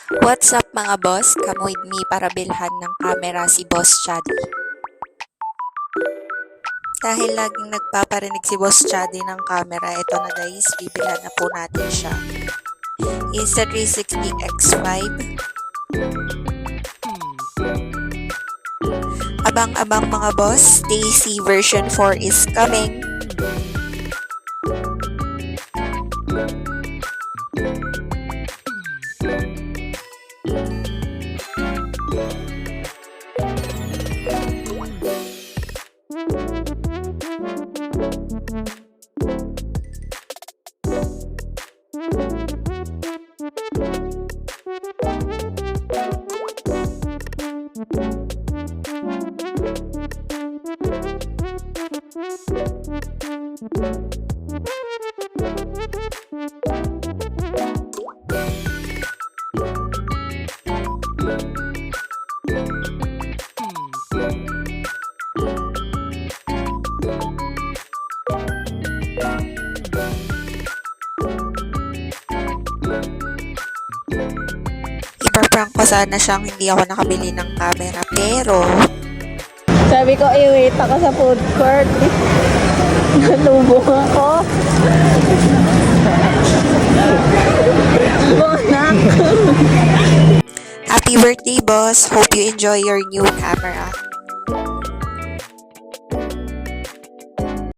What's up mga boss? Come with me para bilhan ng camera si Boss Chaddy. Dahil laging nagpaparinig si Boss Chaddy ng camera, ito na guys, bibilhan na po natin siya. Insta360 X5. Abang-abang mga boss, Daisy version 4 is coming. Ipaprank ko sana siyang hindi ako nakabili ng camera, pero Sabi ko, wait ako sa food court. Nalubong ako. Bunak. happy birthday boss! Hope you enjoy your new camera.